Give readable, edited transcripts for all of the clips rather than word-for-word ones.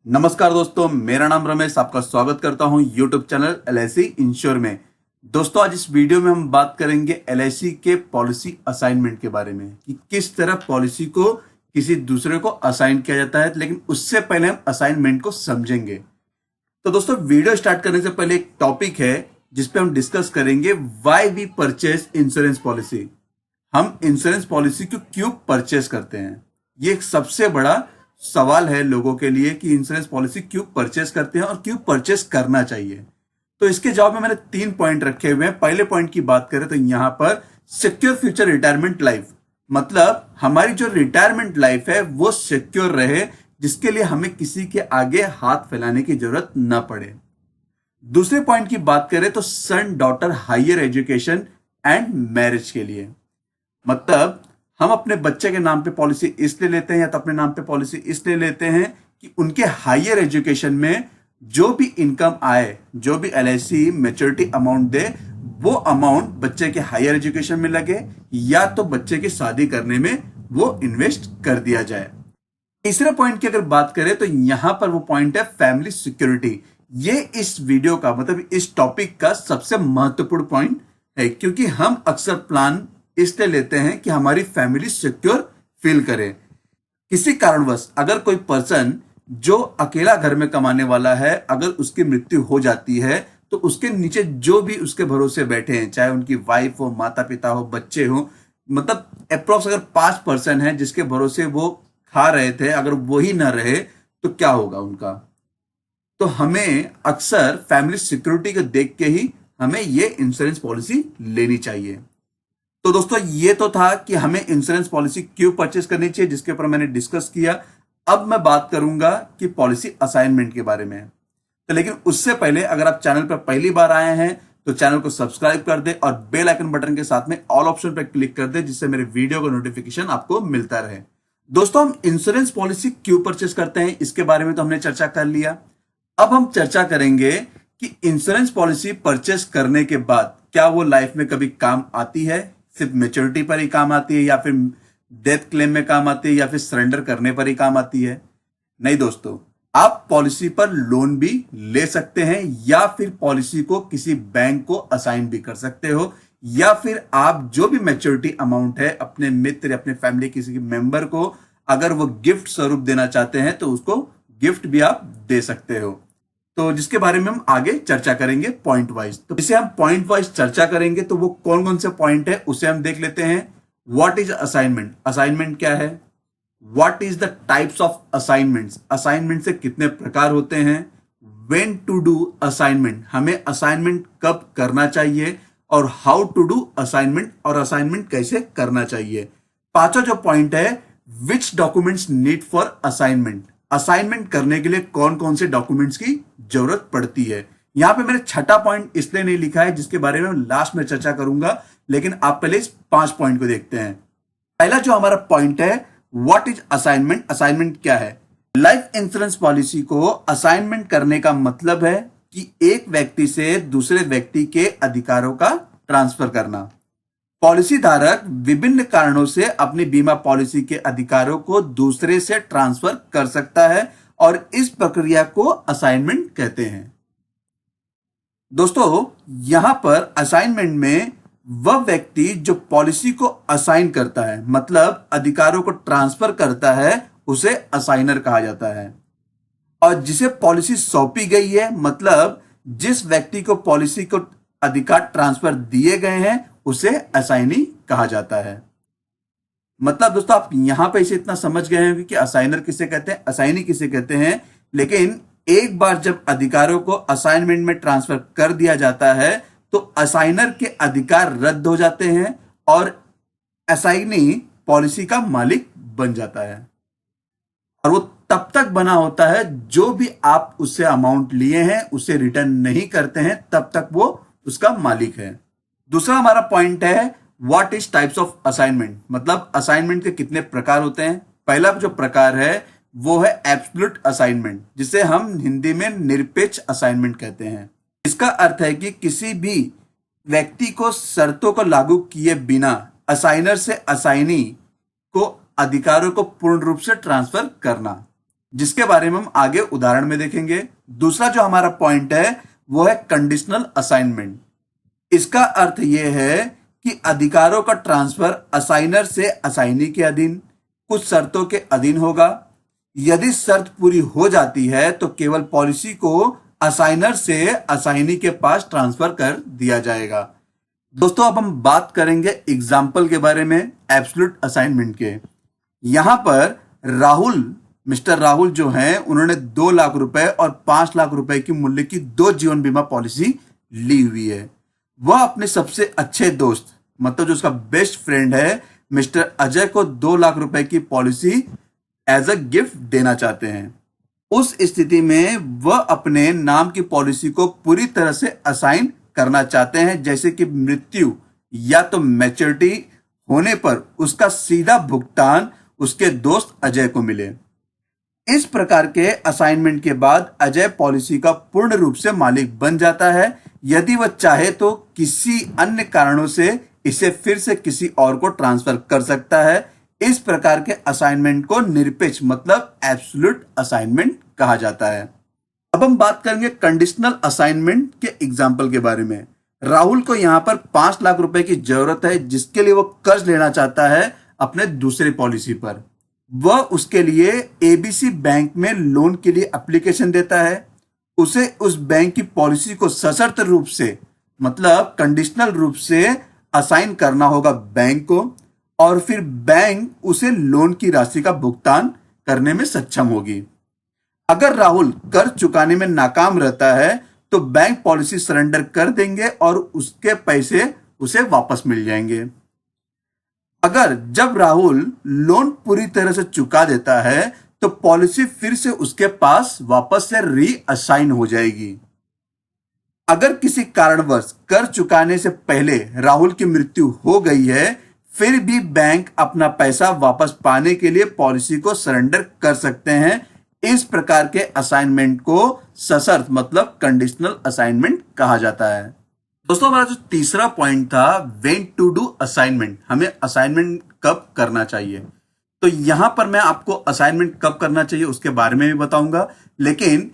नमस्कार दोस्तों, मेरा नाम रमेश। आपका स्वागत करता हूं यूट्यूब चैनल LIC इंश्योर में। दोस्तों, आज इस वीडियो में हम बात करेंगे LIC के पॉलिसी असाइनमेंट के बारे में कि किस तरह पॉलिसी को किसी दूसरे को असाइन किया जाता है। लेकिन उससे पहले हम असाइनमेंट को समझेंगे। तो दोस्तों, वीडियो स्टार्ट करने से पहले एक टॉपिक है जिसपे हम डिस्कस करेंगे, why we purchase insurance policy. हम इंश्योरेंस पॉलिसी को क्यों परचेज करते हैं, ये एक सबसे बड़ा सवाल है लोगों के लिए कि इंश्योरेंस पॉलिसी क्यों परचेस करते हैं और क्यों परचेस करना चाहिए। तो इसके जवाब में मैंने 3 पॉइंट रखे हुए हैं। पहले पॉइंट की बात करें तो यहां पर सिक्योर फ्यूचर रिटायरमेंट लाइफ, मतलब हमारी जो रिटायरमेंट लाइफ है वो सिक्योर रहे, जिसके लिए हमें किसी के आगे हाथ फैलाने की जरूरत न पड़े। दूसरे पॉइंट की बात करें तो son daughter higher education and marriage के लिए, मतलब हम अपने बच्चे के नाम पे पॉलिसी इसलिए लेते हैं या तो अपने नाम पे पॉलिसी इसलिए लेते हैं कि उनके हायर एजुकेशन में जो भी इनकम आए, जो भी LIC मैच्योरिटी अमाउंट दे, वो अमाउंट बच्चे के हायर एजुकेशन में लगे या तो बच्चे की शादी करने में वो इन्वेस्ट कर दिया जाए। तीसरे पॉइंट की अगर बात करें तो यहां पर वो पॉइंट है फैमिली सिक्योरिटी। ये इस वीडियो का, मतलब इस टॉपिक का सबसे महत्वपूर्ण पॉइंट है, क्योंकि हम अक्सर प्लान इसलिए लेते हैं कि हमारी फैमिली सिक्योर फील करे। किसी कारणवश अगर कोई पर्सन जो अकेला घर में कमाने वाला है, अगर उसकी मृत्यु हो जाती है तो उसके नीचे जो भी उसके भरोसे बैठे हैं, चाहे उनकी वाइफ हो, माता पिता हो, बच्चे हो, मतलब अप्रोक्स अगर 5 पर्सन है जिसके भरोसे वो खा रहे थे, अगर वही ना रहे तो क्या होगा उनका। तो हमें अक्सर फैमिली सिक्योरिटी को देख के ही हमें ये इंश्योरेंस पॉलिसी लेनी चाहिए। तो दोस्तों, ये तो था कि हमें इंश्योरेंस पॉलिसी क्यों परचेस करनी चाहिए, जिसके ऊपर मैंने डिस्कस किया। अब मैं बात करूंगा कि पॉलिसी असाइनमेंट के बारे में। तो लेकिन उससे पहले अगर आप चैनल पर पहली बार आए हैं तो चैनल को सब्सक्राइब कर दे और बेल आइकन बटन के साथ में ऑल ऑप्शन पर क्लिक कर दे, जिससे मेरे वीडियो का नोटिफिकेशन आपको मिलता रहे। दोस्तों, हम इंश्योरेंस पॉलिसी क्यों परचेस करते हैं इसके बारे में तो हमने चर्चा कर लिया। अब हम चर्चा करेंगे कि इंश्योरेंस पॉलिसी परचेस करने के बाद क्या वो लाइफ में कभी काम आती है, सिर्फ मैच्योरिटी पर ही काम आती है, या फिर डेथ क्लेम में काम आती है, या फिर सरेंडर करने पर ही काम आती है। नहीं दोस्तों, आप पॉलिसी पर लोन भी ले सकते हैं या फिर पॉलिसी को किसी बैंक को असाइन भी कर सकते हो, या फिर आप जो भी मैच्योरिटी अमाउंट है अपने मित्र, अपने फैमिली किसी मेंबर को अगर वो गिफ्ट स्वरूप देना चाहते हैं तो उसको गिफ्ट भी आप दे सकते हो। तो जिसके बारे में हम आगे चर्चा करेंगे पॉइंट वाइज। तो इसे हम पॉइंट वाइज चर्चा करेंगे तो वो कौन कौन से पॉइंट है उसे हम देख लेते हैं। व्हाट इज असाइनमेंट, असाइनमेंट क्या है। What is the types of assignments, assignment से कितने प्रकार होते हैं। व्हेन टू डू असाइनमेंट, हमें असाइनमेंट कब करना चाहिए, और हाउ टू डू असाइनमेंट, और असाइनमेंट कैसे करना चाहिए। पांचवा जो पॉइंट है, which documents need for assignment, assignment करने के लिए कौन कौन से डॉक्यूमेंट्स की जरूरत पड़ती है। यहां पे मैंने छठा पॉइंट इसलिए नहीं लिखा है, जिसके बारे में लास्ट में चर्चा करूंगा, लेकिन आप पहले इस 5 पॉइंट को देखते हैं। पहला जो हमारा पॉइंट है, व्हाट इज असाइनमेंट, असाइनमेंट क्या है। लाइफ इंश्योरेंस पॉलिसी को असाइनमेंट करने का मतलब है कि एक व्यक्ति से दूसरे व्यक्ति के अधिकारों का ट्रांसफर करना। पॉलिसी धारक विभिन्न कारणों से अपनी बीमा पॉलिसी के अधिकारों को दूसरे से ट्रांसफर कर सकता है और इस प्रक्रिया को असाइनमेंट कहते हैं। दोस्तों, यहां पर असाइनमेंट में वह व्यक्ति जो पॉलिसी को असाइन करता है, मतलब अधिकारों को ट्रांसफर करता है, उसे असाइनर कहा जाता है। और जिसे पॉलिसी सौंपी गई है, मतलब जिस व्यक्ति को पॉलिसी को अधिकार ट्रांसफर दिए गए हैं, उसे असाइनी कहा जाता है। मतलब दोस्तों, आप यहां पे इसे इतना समझ गए हैं कि असाइनर किसे कहते हैं, असाइनी किसे कहते हैं। लेकिन एक बार जब अधिकारों को असाइनमेंट में ट्रांसफर कर दिया जाता है तो असाइनर के अधिकार रद्द हो जाते हैं और असाइनी पॉलिसी का मालिक बन जाता है। और वो तब तक बना होता है जो भी आप उससे अमाउंट लिए हैं उसे रिटर्न नहीं करते हैं, तब तक वो उसका मालिक है। दूसरा हमारा पॉइंट है, what is types of assignment, मतलब असाइनमेंट के कितने प्रकार होते हैं। पहला जो प्रकार है वो है एब्सोल्यूट असाइनमेंट, जिसे हम हिंदी में निरपेक्ष असाइनमेंट कहते हैं। इसका अर्थ है कि किसी भी व्यक्ति को शर्तों को लागू किए बिना असाइनर से असाइनी को अधिकारों को पूर्ण रूप से ट्रांसफर करना। जिसके बारे में हम आगे उदाहरण में देखेंगे। दूसरा जो हमारा पॉइंट है वो है कंडीशनल असाइनमेंट। इसका अर्थ यह है कि अधिकारों का ट्रांसफर असाइनर से असाइनी के अधीन कुछ शर्तों के अधीन होगा। यदि शर्त पूरी हो जाती है तो केवल पॉलिसी को असाइनर से असाइनी के पास ट्रांसफर कर दिया जाएगा। दोस्तों अब हम बात करेंगे एग्जाम्पल के बारे में एब्सोल्यूट असाइनमेंट के। यहां पर मिस्टर राहुल जो हैं उन्होंने 2 लाख रुपए और 5 लाख रुपए की मूल्य की 2 जीवन बीमा पॉलिसी ली हुई है। वह अपने सबसे अच्छे दोस्त मतलब जो उसका बेस्ट फ्रेंड है मिस्टर अजय को 2 लाख रुपए की पॉलिसी एज अ गिफ्ट देना चाहते हैं। उस स्थिति में वह अपने नाम की पॉलिसी को पूरी तरह से असाइन करना चाहते हैं, जैसे कि मृत्यु या तो मैच्योरिटी होने पर उसका सीधा भुगतान उसके दोस्त अजय को मिले। इस प्रकार के असाइनमेंट के बाद अजय पॉलिसी का पूर्ण रूप से मालिक बन जाता है। यदि वह चाहे तो किसी अन्य कारणों से इसे फिर से किसी और को ट्रांसफर कर सकता है। इस प्रकार के असाइनमेंट को निरपेक्ष मतलब एब्सोल्यूट असाइनमेंट कहा जाता है। अब हम बात करेंगे कंडीशनल असाइनमेंट के एग्जाम्पल के बारे में। राहुल को यहां पर 5 लाख रुपए की जरूरत है, जिसके लिए वह कर्ज लेना चाहता है अपने दूसरे पॉलिसी पर। वह उसके लिए एबीसी बैंक में लोन के लिए एप्लीकेशन देता है। उसे उस बैंक की पॉलिसी को सशर्त रूप से मतलब कंडीशनल रूप से असाइन करना होगा बैंक को, और फिर बैंक उसे लोन की राशि का भुगतान करने में सक्षम होगी। अगर राहुल कर्ज चुकाने में नाकाम रहता है तो बैंक पॉलिसी सरेंडर कर देंगे और उसके पैसे उसे वापस मिल जाएंगे। अगर जब राहुल लोन पूरी तरह से चुका देता है तो पॉलिसी फिर से उसके पास वापस से रीअसाइन हो जाएगी। अगर किसी कारणवश कर्ज चुकाने से पहले राहुल की मृत्यु हो गई है, फिर भी बैंक अपना पैसा वापस पाने के लिए पॉलिसी को सरेंडर कर सकते हैं। इस प्रकार के असाइनमेंट को सशर्त मतलब कंडीशनल असाइनमेंट कहा जाता है। दोस्तों हमारा जो तीसरा पॉइंट था व्हेन टू डू असाइनमेंट, हमें असाइनमेंट कब करना चाहिए। तो यहां पर मैं आपको असाइनमेंट कब करना चाहिए उसके बारे में भी बताऊंगा, लेकिन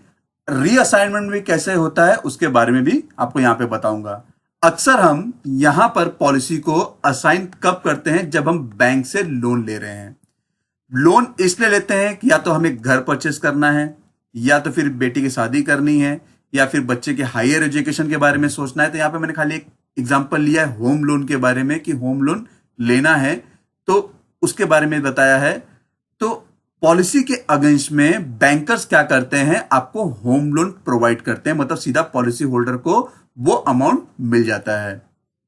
रीअसाइनमेंट भी कैसे होता है उसके बारे में भी आपको यहां पे बताऊंगा। अक्सर हम यहां पर पॉलिसी को असाइन कब करते हैं, जब हम बैंक से लोन ले रहे हैं। लोन इसलिए लेते हैं कि या तो हमें घर परचेस करना है, या तो फिर बेटी की शादी करनी है, या फिर बच्चे के हायर एजुकेशन के बारे में सोचना है। तो यहां पे मैंने खाली एक एग्जांपल लिया है होम लोन के बारे में कि होम लोन लेना है तो उसके बारे में बताया है। तो पॉलिसी के अगेंस्ट में बैंकर्स क्या करते हैं, आपको होम लोन प्रोवाइड करते हैं, मतलब सीधा पॉलिसी होल्डर को वो अमाउंट मिल जाता है।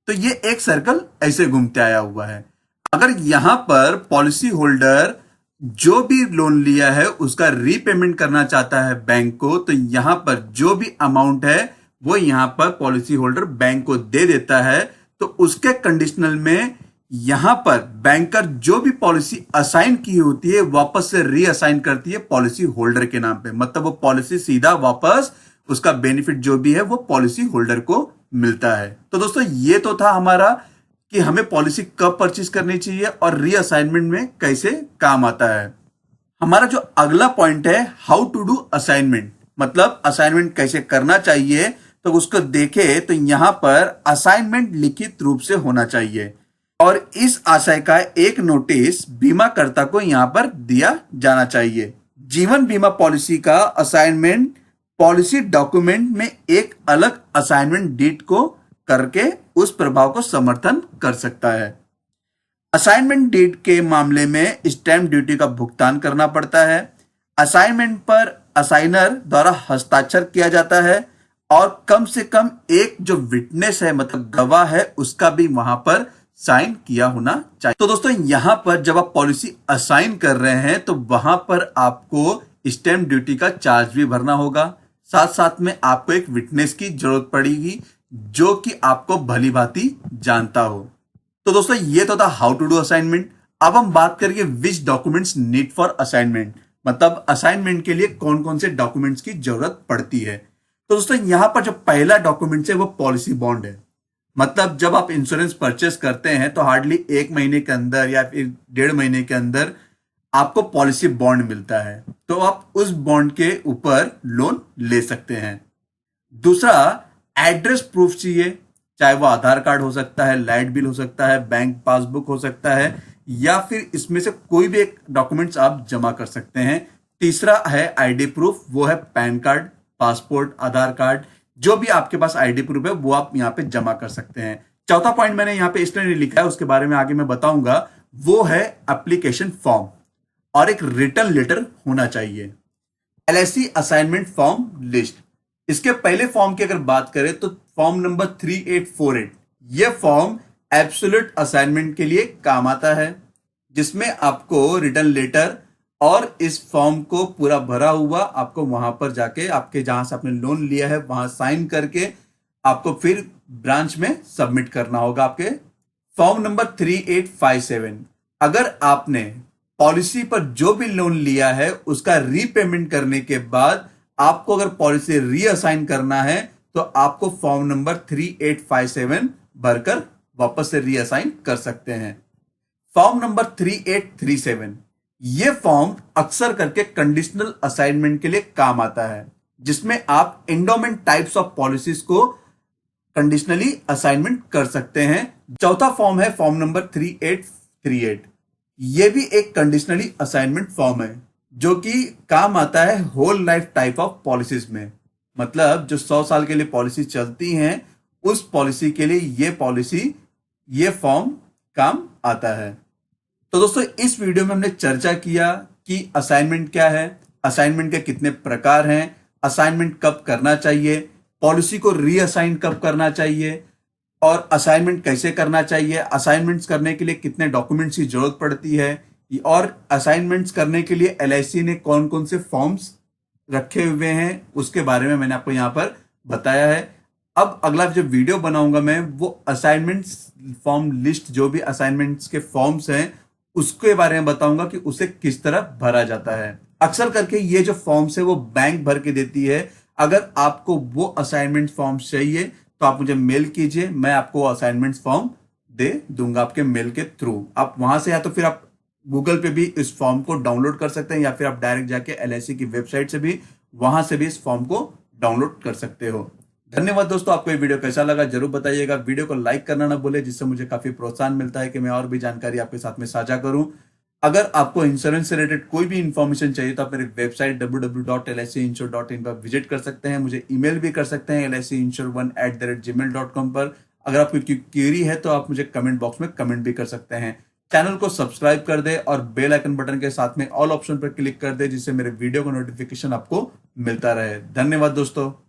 तो ये एक सर्कल ऐसे घूमते आया हुआ है। अगर यहां पर पॉलिसी होल्डर जो भी लोन लिया है उसका रीपेमेंट करना चाहता है बैंक को, तो यहां पर जो भी अमाउंट है वो यहां पर पॉलिसी होल्डर बैंक को दे देता है। तो उसके कंडीशनल में यहां पर बैंकर जो भी पॉलिसी असाइन की होती है वापस से रीअसाइन करती है पॉलिसी होल्डर के नाम पे, मतलब वो पॉलिसी सीधा वापस उसका बेनिफिट जो भी है वो पॉलिसी होल्डर को मिलता है। तो दोस्तों ये तो था हमारा कि हमें पॉलिसी कब परचेज करनी चाहिए और रीअसाइनमेंट में कैसे काम आता है। हमारा जो अगला पॉइंट है हाउ टू डू असाइनमेंट, मतलब असाइनमेंट कैसे करना चाहिए। तो उसको देखे तो यहां पर असाइनमेंट लिखित रूप से होना चाहिए और इस आशय का एक नोटिस बीमाकर्ता को यहां पर दिया जाना चाहिए। जीवन बीमा पॉलिसी का असाइनमेंट पॉलिसी डॉक्यूमेंट में एक अलग असाइनमेंट डीड को करके उस प्रभाव को समर्थन कर सकता है। असाइनमेंट डीड के मामले में स्टैंप ड्यूटी का भुगतान करना पड़ता है। असाइनमेंट पर असाइनर द्वारा हस्ताक्षर किया जाता है और कम से कम एक जो विटनेस है मतलब गवाह है उसका भी वहां पर साइन किया होना चाहिए। तो दोस्तों यहां पर जब आप पॉलिसी असाइन कर रहे हैं तो वहां पर आपको स्टैंप ड्यूटी का चार्ज भी भरना होगा, साथ साथ में आपको एक विटनेस की जरूरत पड़ेगी जो कि आपको भली भांति जानता हो। तो दोस्तों ये तो था हाउ टू डू असाइनमेंट। अब हम बात करेंगे विच डॉक्यूमेंट्स नीड फॉर असाइनमेंट, मतलब असाइनमेंट के लिए कौन कौन से डॉक्यूमेंट्स की जरूरत पड़ती है। तो दोस्तों यहां पर जो पहला डॉक्यूमेंट है वो पॉलिसी बॉन्ड है। मतलब जब आप इंश्योरेंस परचेस करते हैं तो हार्डली 1 महीने के अंदर या फिर 1.5 महीने के अंदर आपको पॉलिसी बॉन्ड मिलता है। तो आप उस बॉन्ड के ऊपर लोन ले सकते हैं। दूसरा, एड्रेस प्रूफ चाहिए, चाहे वो आधार कार्ड हो सकता है, लाइट बिल हो सकता है, बैंक पासबुक हो सकता है, या फिर इसमें से कोई भी एक डॉक्यूमेंट्स आप जमा कर सकते हैं। तीसरा है आईडी प्रूफ, वो है पैन कार्ड, पासपोर्ट, आधार कार्ड, जो भी आपके पास आईडी प्रूफ है वो आप यहां पे जमा कर सकते हैं। चौथा पॉइंट मैंने यहां पे इसलिए नहीं लिखा है, उसके बारे में आगे मैं बताऊंगा, वो है एप्लीकेशन फॉर्म और एक रिटर्न लेटर होना चाहिए। एलआईसी असाइनमेंट फॉर्म लिस्ट, इसके पहले फॉर्म की अगर बात करें तो फॉर्म नंबर 3848, यह फॉर्म एब्सोल्यूट असाइनमेंट के लिए काम आता है, जिसमें आपको रिटर्न लेटर और इस फॉर्म को पूरा भरा हुआ आपको वहां पर जाके आपके जहां से आपने लोन लिया है वहां साइन करके आपको फिर ब्रांच में सबमिट करना होगा आपके। फॉर्म नंबर 3857, अगर आपने पॉलिसी पर जो भी लोन लिया है उसका रीपेमेंट करने के बाद आपको अगर पॉलिसी रीअसाइन करना है तो आपको फॉर्म नंबर 3857 भरकर वापस से रीअसाइन कर सकते हैं। फॉर्म नंबर 3837, यह फॉर्म अक्सर करके कंडीशनल असाइनमेंट के लिए काम आता है, जिसमें आप एंडोमेंट टाइप्स ऑफ पॉलिसीज को कंडीशनली असाइनमेंट कर सकते हैं। चौथा फॉर्म है फॉर्म नंबर 3838, यह भी एक कंडीशनली असाइनमेंट फॉर्म है जो कि काम आता है whole life type of policies में, मतलब जो 100 साल के लिए पॉलिसी चलती हैं उस पॉलिसी के लिए ये फॉर्म काम आता है। तो दोस्तों, इस वीडियो में हमने चर्चा किया कि असाइनमेंट क्या है, असाइनमेंट के कितने प्रकार हैं, असाइनमेंट कब करना चाहिए, पॉलिसी को रीअसाइन कब करना चाहिए, और असाइनमेंट कैसे करना चाहिए, असाइनमेंट्स करने के लिए कितने डॉक्यूमेंट्स की जरूरत पड़ती है, और असाइनमेंट्स करने के लिए एलआईसी ने कौन कौन से फॉर्म्स रखे हुए हैं उसके बारे में मैंने आपको यहां पर बताया है। अब अगला जो वीडियो बनाऊंगा मैं, वो असाइनमेंट्स फॉर्म लिस्ट, जो भी असाइनमेंट्स के फॉर्म्स हैं उसके बारे में बताऊंगा कि उसे किस तरह भरा जाता है। अक्सर करके ये जो फॉर्म्स है वो बैंक भर के देती है। अगर आपको वो असाइनमेंट फॉर्म्स चाहिए तो आप मुझे मेल कीजिए, मैं आपको असाइनमेंट फॉर्म दे दूंगा आपके मेल के थ्रू। आप वहां से या तो फिर आप गूगल पे भी इस फॉर्म को डाउनलोड कर सकते हैं, या फिर आप डायरेक्ट जाके एलआईसी की वेबसाइट से भी वहां से भी इस फॉर्म को डाउनलोड कर सकते हो। धन्यवाद दोस्तों, आपको ये वीडियो कैसा लगा जरूर बताइएगा। वीडियो को लाइक करना ना भूले, जिससे मुझे काफी प्रोत्साहन मिलता है कि मैं और भी जानकारी आपके साथ में साझा करूं। अगर आपको इंश्योरेंस से रिलेटेड कोई भी इंफॉर्मेशन चाहिए तो आप मेरी वेबसाइट www.licinsure.in पर विजिट कर सकते हैं। मुझे ईमेल भी कर सकते हैं licinsure1@gmail.com पर। अगर आपको क्वेरी है तो आप मुझे कमेंट बॉक्स में कमेंट भी कर सकते हैं। चैनल को सब्सक्राइब कर दे और बेल आइकन बटन के साथ में ऑल ऑप्शन पर क्लिक कर दे, जिससे मेरे वीडियो का नोटिफिकेशन आपको मिलता रहे। धन्यवाद दोस्तों।